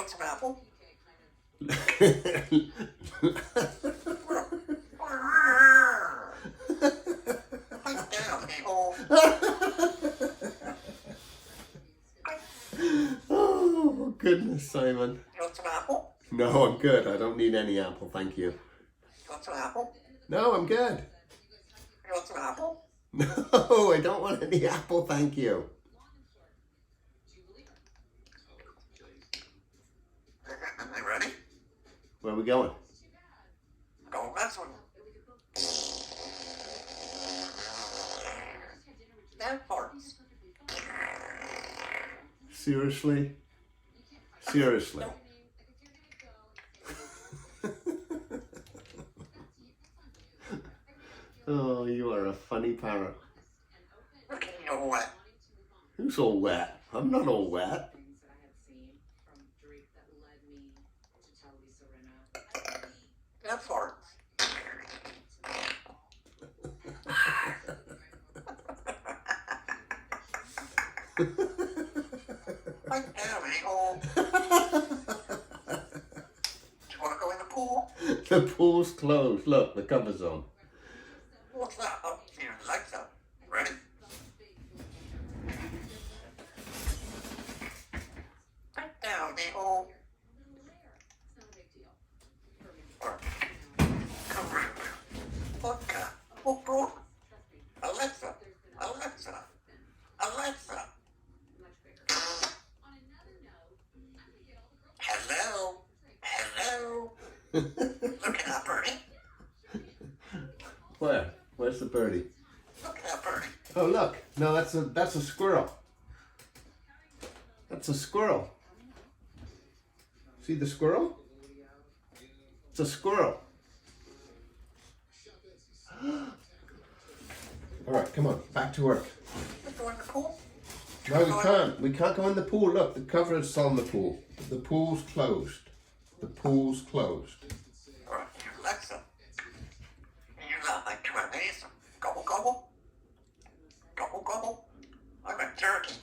Want some apple? Oh, goodness, Simon. You want some apple? No, I'm good. I don't need any apple, thank you. You want some apple? No, I'm good. You want some apple? No, I don't want any apple, thank you. Are you ready? Where are we going? Go this one. That farts. Seriously? Seriously? Oh, you are a funny parrot. Okay, you're wet. Who's all wet? I'm not all wet. That farts. Like damn, a-hole. Do you want to go in the pool? The pool's closed. Look, the cover's on. What's that? Oh, your legs up. Ready? Back down, a-hole. Vodka. Oh, bro. Alexa. Alexa. Alexa. Hello. Hello. Look at that birdie. Where? Where's the birdie? Look at that birdie. Oh, look. No, that's a squirrel. That's a squirrel. See the squirrel? It's a squirrel. All right, come on, back to work. Let's go in the pool. No, we can't. We can't go in the pool. Look, the cover is on the pool. The pool's closed. The pool's closed. All right, Alexa. You like to amaze them. Gobble, gobble. Gobble, gobble. I'm a turkey.